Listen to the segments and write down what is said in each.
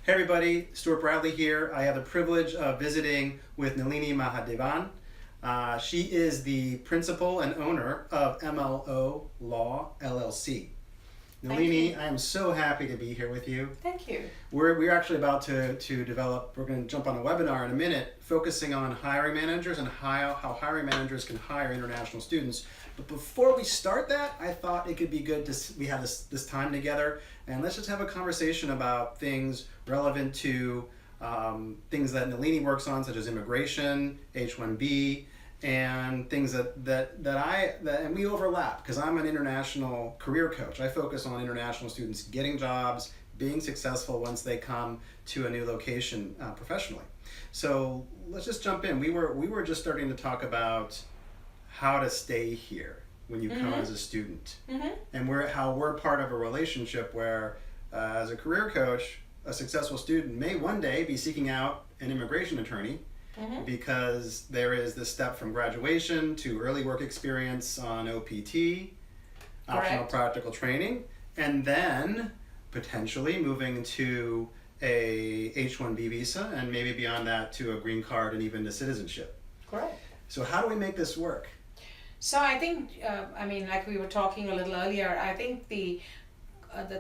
Hey everybody, Stuart Bradley here. I have the privilege of visiting with Nalini Mahadevan. She is the principal and owner of MLO Law LLC. Nalini, I am so happy to be here with you. Thank you. We're actually about to develop, we're going to jump on a webinar in a minute focusing on hiring managers and how hiring managers can hire international students. But before we start that, I thought it could be good we have this time together and let's just have a conversation about things relevant to things that Nalini works on, such as immigration, H-1B, and things and we overlap because I'm an international career coach. I focus on international students getting jobs, being successful once they come to a new location professionally. So let's just jump in. We were just starting to talk about how to stay here when you come as a student, and how we're part of a relationship where, as a career coach, a successful student may one day be seeking out an immigration attorney. Because there is this step from graduation to early work experience on OPT, optional practical training, and then potentially moving to a H-1B visa and maybe beyond that to a green card and even to citizenship. Correct. So how do we make this work? So I think, like we were talking a little earlier, I think the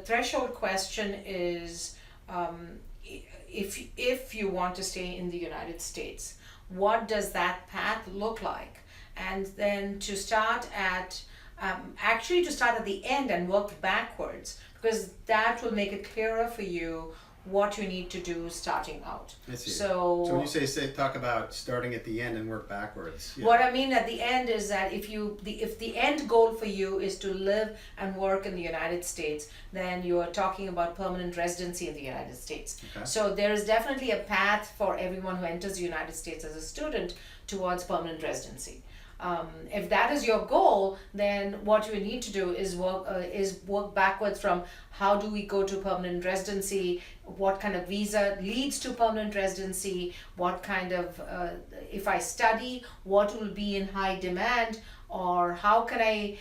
threshold question is if you want to stay in the United States, what does that path look like? And then to start at the end and work backwards, because that will make it clearer for you what you need to do starting out. I see. So when you say talk about starting at the end and work backwards. Yeah. What I mean at the end is that if the end goal for you is to live and work in the United States, then you are talking about permanent residency in the United States. Okay. So there is definitely a path for everyone who enters the United States as a student towards permanent residency. If that is your goal, then what you need to do is work backwards from how do we go to permanent residency, what kind of visa leads to permanent residency, what kind of if I study, what will be in high demand, or how can I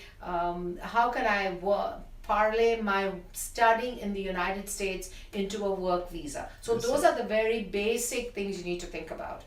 parlay my studying in the United States into a work visa. So those are the very basic things you need to think about.